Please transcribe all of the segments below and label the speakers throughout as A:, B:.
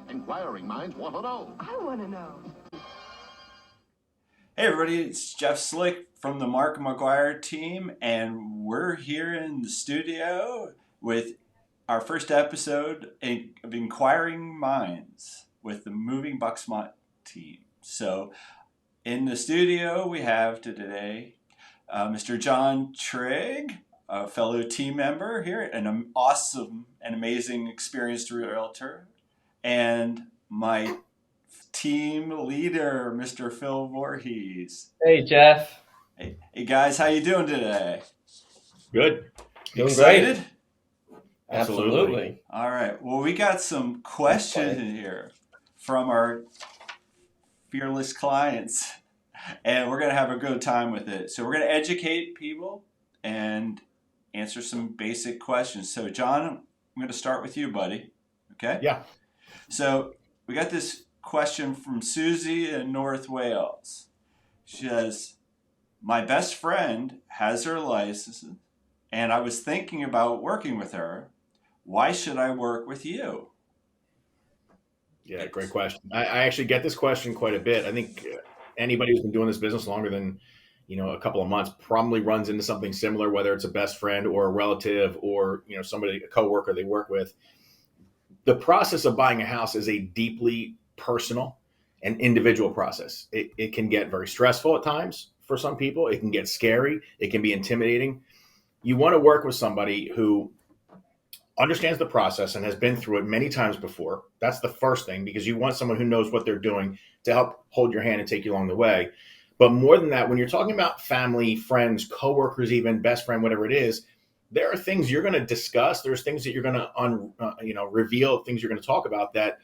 A: Inquiring Minds want to know.
B: I want to know.
C: Hey everybody, it's Jeff Slick from the Mark McGuire team, and we're here in the studio with our first episode of Inquiring Minds with the Moving Bucksmont team. So in the studio we have today Mr. John Trigg, a fellow team member here, an awesome and amazing experienced realtor, and my team leader, Mr. Phil Voorhees.
D: Hey, Jeff.
C: Hey guys, how you doing today?
E: Good.
D: Doing
C: Excited?
D: great. Absolutely.
C: All right. Well, we got some questions in here from our fearless clients, and we're going to have a good time with it. So we're going to educate people and answer some basic questions. So, John, I'm going to start with you, buddy. Okay?
E: Yeah.
C: So we got this question from Susie in North Wales. She says, my best friend has her license, and I was thinking about working with her. Why should I work with you?
E: Yeah, great question. I actually get this question quite a bit. I think anybody who's been doing this business longer than, a couple of months probably runs into something similar, whether it's a best friend or a relative or, somebody, a coworker they work with. The process of buying a house is a deeply personal and individual process. It can get very stressful at times for some people. It can get scary. It can be intimidating. You want to work with somebody who understands the process and has been through it many times before. That's the first thing, because you want someone who knows what they're doing to help hold your hand and take you along the way. But more than that, when you're talking about family, friends, coworkers, even best friend, whatever it is, there are things you're going to discuss. There's things that you're going to reveal, things you're going to talk about that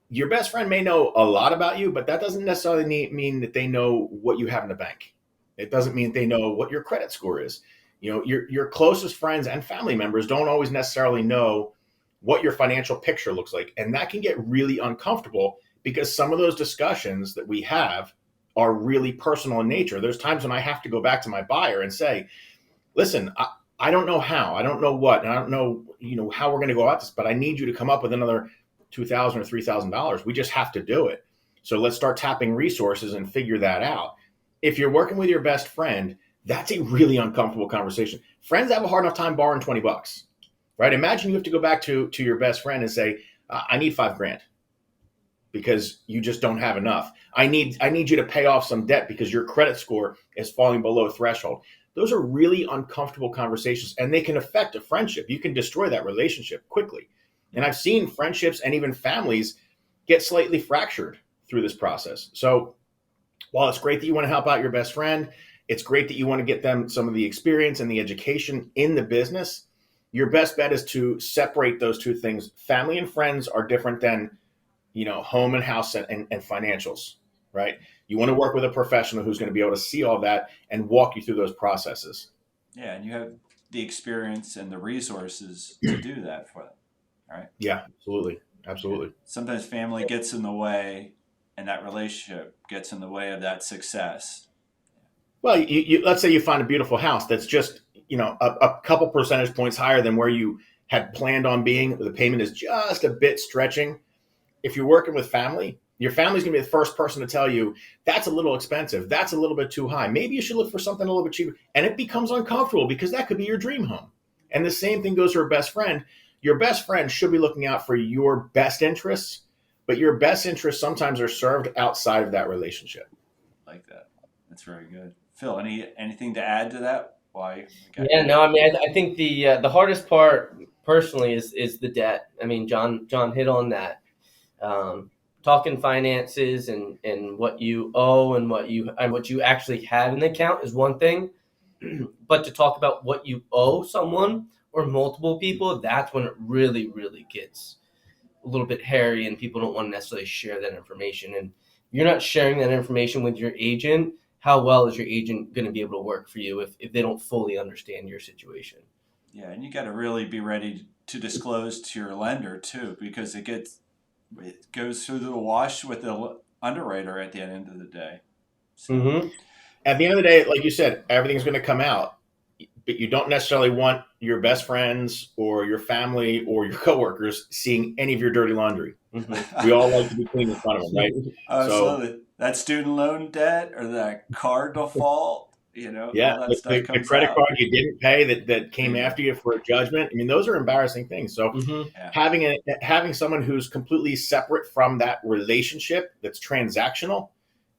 E: your best friend may know a lot about you, but that doesn't necessarily mean that they know what you have in the bank. It doesn't mean that they know what your credit score is. Your closest friends and family members don't always necessarily know what your financial picture looks like. And that can get really uncomfortable because some of those discussions that we have are really personal in nature. There's times when I have to go back to my buyer and say, listen, I don't know how, I don't know what, and I don't know, how we're going to go about this, but I need you to come up with another $2,000 or $3,000. We just have to do it. So let's start tapping resources and figure that out. If you're working with your best friend, that's a really uncomfortable conversation. Friends have a hard enough time borrowing $20, right? Imagine you have to go back to your best friend and say, I need $5,000 because you just don't have enough. I need you to pay off some debt because your credit score is falling below a threshold. Those are really uncomfortable conversations, and they can affect a friendship. You can destroy that relationship quickly. And I've seen friendships and even families get slightly fractured through this process. So while it's great that you want to help out your best friend, it's great that you want to get them some of the experience and the education in the business. Your best bet is to separate those two things. Family and friends are different than, home and house and financials, right? You want to work with a professional who's going to be able to see all that and walk you through those processes.
C: Yeah, and you have the experience and the resources to do that for them, right?
E: Yeah, absolutely. Absolutely.
C: Sometimes family gets in the way, and that relationship gets in the way of that success.
E: Well, you let's say you find a beautiful house that's just, a couple percentage points higher than where you had planned on being. The payment is just a bit stretching. If you're working with family, your family's going to be the first person to tell you that's a little expensive. That's a little bit too high. Maybe you should look for something a little bit cheaper. And it becomes uncomfortable because that could be your dream home. And the same thing goes for a best friend. Your best friend should be looking out for your best interests, but your best interests sometimes are served outside of that relationship.
C: Like that. That's very good. Phil, anything to add to that? Why?
D: I think the hardest part personally is the debt. I mean, John hit on that. Talking finances and what you owe and what you actually have in the account is one thing, but to talk about what you owe someone or multiple people, that's when it really, really gets a little bit hairy and people don't want to necessarily share that information. And if you're not sharing that information with your agent, how well is your agent going to be able to work for you if they don't fully understand your situation?
C: Yeah, and you got to really be ready to disclose to your lender too, because it goes through the wash with the underwriter at the end of the day. So.
E: At the end of the day, like you said, everything's going to come out. but you don't necessarily want your best friends or your family or your coworkers seeing any of your dirty laundry. We all like to be clean in front of them, right?
C: Absolutely. That student loan debt or that car default,
E: Yeah,
C: all that stuff
E: the
C: comes
E: credit
C: out.
E: card you didn't pay that came
C: Bingo.
E: after you for a judgment. I mean, those are embarrassing things. So
C: Yeah.
E: having someone who's completely separate from that relationship that's transactional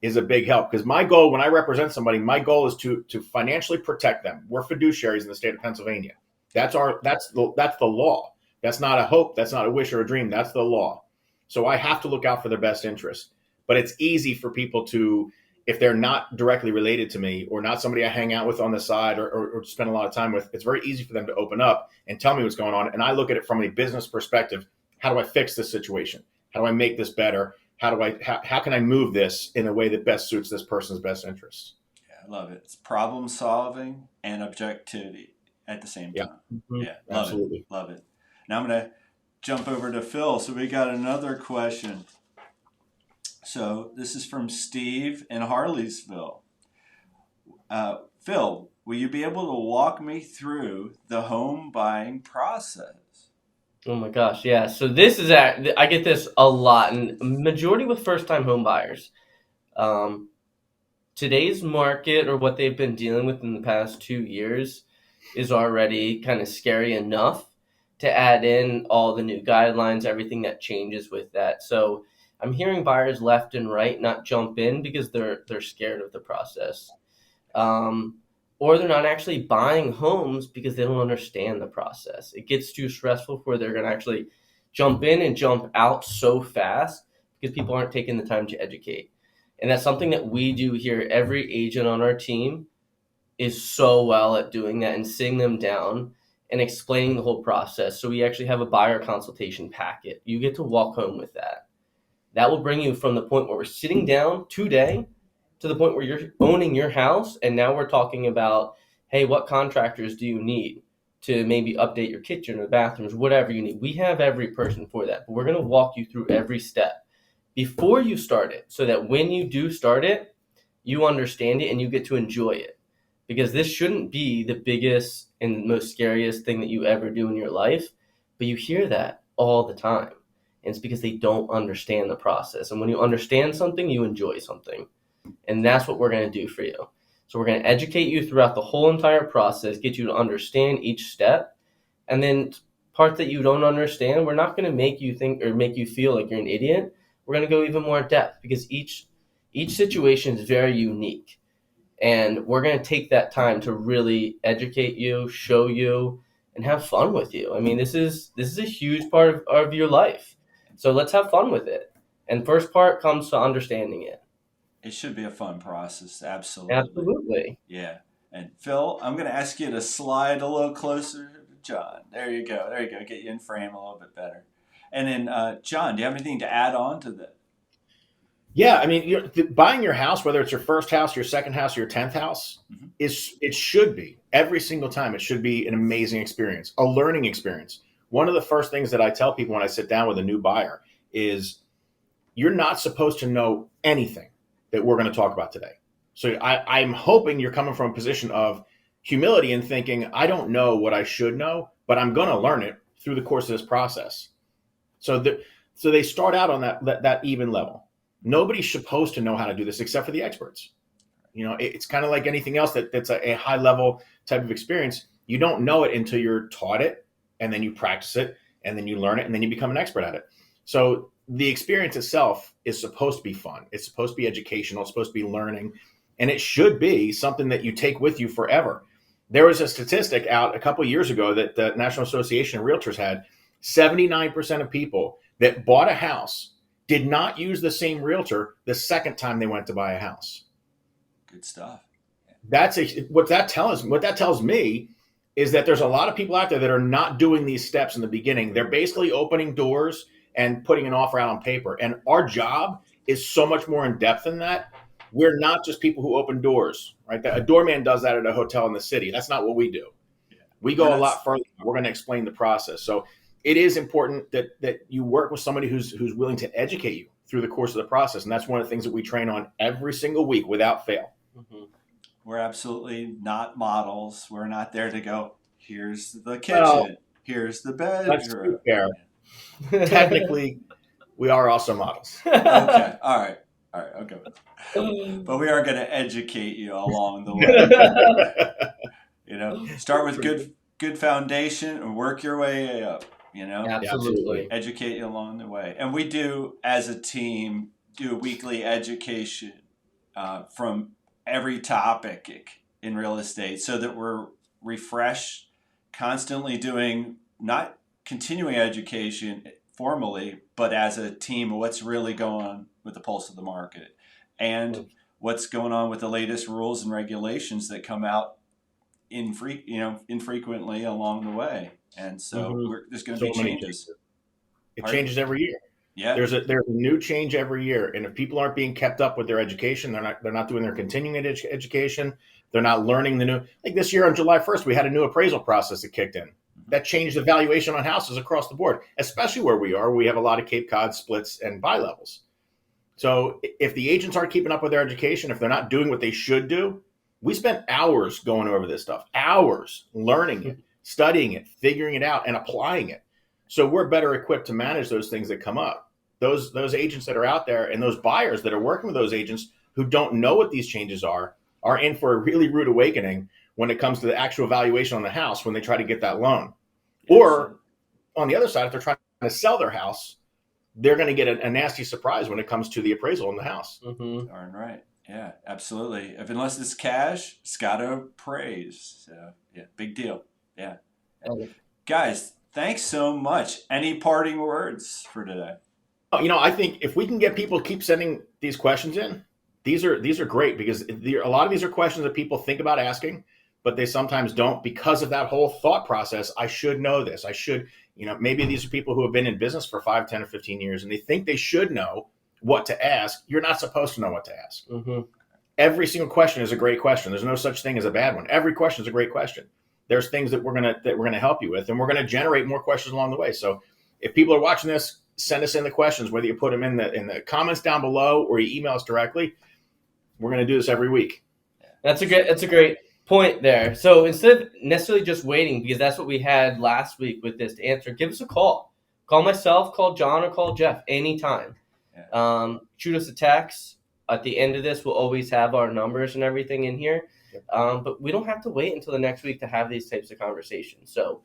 E: is a big help. Because my goal when I represent somebody, my goal is to financially protect them. We're fiduciaries in the state of Pennsylvania. That's the law. That's not a hope. That's not a wish or a dream. That's the law. So I have to look out for their best interest. But it's easy for people to, if they're not directly related to me or not somebody I hang out with on the side or spend a lot of time with, it's very easy for them to open up and tell me what's going on. And I look at it from a business perspective. How do I fix this situation? How do I make this better? How can I move this in a way that best suits this person's best interests?
C: Yeah, I love it. It's problem solving and objectivity at the same
E: Yeah.
C: time.
D: Mhm.
C: Yeah, love
E: Absolutely.
C: it. Love it. Now I'm going to jump over to Phil. So we got another question. So this is from Steve in Harleysville. Phil, will you be able to walk me through the home buying process?
D: Oh my gosh, yeah. So I get this a lot, and majority with first-time home buyers. Today's market, or what they've been dealing with in the past 2 years, is already kind of scary enough to add in all the new guidelines, everything that changes with that. So I'm hearing buyers left and right not jump in because they're scared of the process, or they're not actually buying homes because they don't understand the process. It gets too stressful for they're going to actually jump in and jump out so fast because people aren't taking the time to educate. And that's something that we do here. Every agent on our team is so well at doing that and sitting them down and explaining the whole process. So we actually have a buyer consultation packet. You get to walk home with that. That will bring you from the point where we're sitting down today to the point where you're owning your house. And now we're talking about, hey, what contractors do you need to maybe update your kitchen or bathrooms, whatever you need. We have every person for that. But we're going to walk you through every step before you start it so that when you do start it, you understand it and you get to enjoy it. Because this shouldn't be the biggest and most scariest thing that you ever do in your life, but you hear that all the time. And it's because they don't understand the process. And when you understand something, you enjoy something. And that's what we're going to do for you. So we're going to educate you throughout the whole entire process, get you to understand each step. And then parts that you don't understand, we're not going to make you think or make you feel like you're an idiot. We're going to go even more in depth because each situation is very unique. And we're going to take that time to really educate you, show you, and have fun with you. I mean, this is a huge part of your life. So let's have fun with it. And first part comes to understanding it.
C: It should be a fun process. Absolutely.
D: Absolutely.
C: Yeah. And Phil, I'm going to ask you to slide a little closer to John. There you go. There you go. Get you in frame a little bit better. And then, John, do you have anything to add on to that?
E: Yeah, I mean, buying your house, whether it's your first house, your second house, or your 10th house, it should be every single time. It should be an amazing experience, a learning experience. One of the first things that I tell people when I sit down with a new buyer is you're not supposed to know anything that we're going to talk about today. So I'm hoping you're coming from a position of humility and thinking, I don't know what I should know, but I'm going to learn it through the course of this process. So they start out on that even level. Nobody's supposed to know how to do this except for the experts. It's kind of like anything else that's a high level type of experience. You don't know it until you're taught it, and then you practice it, and then you learn it, and then you become an expert at it. So the experience itself is supposed to be fun. It's supposed to be educational. It's supposed to be learning, and it should be something that you take with you forever. There was a statistic out a couple of years ago that the National Association of Realtors had. 79% of people that bought a house did not use the same realtor the second time they went to buy a house.
C: Good stuff.
E: What that tells me is that there's a lot of people out there that are not doing these steps in the beginning. They're basically opening doors and putting an offer out on paper. And our job is so much more in depth than that. We're not just people who open doors, right? A doorman does that at a hotel in the city. That's not what we do. We go a lot further. We're going to explain the process. So it is important that you work with somebody who's willing to educate you through the course of the process. And that's one of the things that we train on every single week without fail.
C: Mm-hmm. we're absolutely not models. We're not there to go, here's the kitchen,
E: Well,
C: here's the
E: let's be
C: bedroom.
E: fair. Technically, we are also models.
C: Okay, all right, I'll go with that. But we are going to educate you along the way. You know, start with good foundation and work your way up, you know.
D: Absolutely.
C: Educate you along the way. And we do, as a team, do weekly education from every topic in real estate so that we're refreshed, constantly doing not continuing education formally, but as a team, what's really going on with the pulse of the market and what's going on with the latest rules and regulations that come out infrequently along the way. And so there's going to be changes.
E: It changes every year.
C: Yeah.
E: There's a new change every year. And if people aren't being kept up with their education, they're not doing their continuing education. They're not learning the new, like this year on July 1st, we had a new appraisal process that kicked in. That changed the valuation on houses across the board, especially where we are. We have a lot of Cape Cod splits and buy levels. So if the agents aren't keeping up with their education, if they're not doing what they should do, we spent hours going over this stuff, hours learning it, studying it, figuring it out, and applying it. So we're better equipped to manage those things that come up. Those agents that are out there and those buyers that are working with those agents who don't know what these changes are in for a really rude awakening when it comes to the actual valuation on the house when they try to get that loan. Or on the other side, if they're trying to sell their house, they're going to get a nasty surprise when it comes to the appraisal on the house.
C: Darn right. Yeah, absolutely. Unless it's cash, it's got to appraise. So, yeah, big deal. Yeah. Guys, thanks so much. Any parting words for today?
E: I think if we can get people to keep sending these questions in, these are great because a lot of these are questions that people think about asking, but they sometimes don't because of that whole thought process. I should know this. I should, maybe these are people who have been in business for 5, 10, or 15 years, and they think they should know what to ask. You're not supposed to know what to ask. Every single question is a great question. There's no such thing as a bad one. Every question is a great question. There's things that we're gonna help you with, and we're gonna generate more questions along the way. So if people are watching this, send us in the questions, whether you put them in the comments down below or you email us directly. We're gonna do this every week.
D: That's a great point there. So instead of necessarily just waiting, because that's what we had last week with this to answer, give us a call. Call myself, call John, or call Jeff anytime. Shoot us a text. At the end of this, we'll always have our numbers and everything in here. But we don't have to wait until the next week to have these types of conversations. So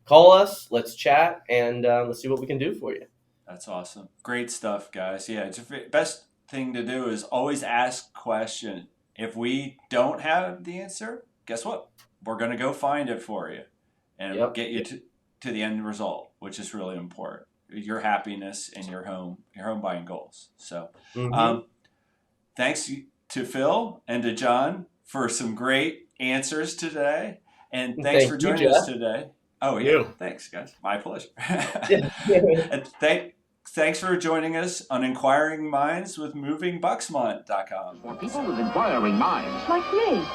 D: call us, let's chat, and let's see what we can do for you.
C: That's awesome. Great stuff, guys. Yeah, it's the best thing to do is always ask question. If we don't have the answer, guess what? We're going to go find it for you and get you to the end result, which is really important. Your happiness and your home buying goals. So thanks to Phil and to John for some great answers today. And thanks for joining us today. Oh, yeah. Thanks, guys. My pleasure. And thanks for joining us on Inquiring Minds with MovingBucksmont.com.
A: For people with inquiring minds.
B: Like me.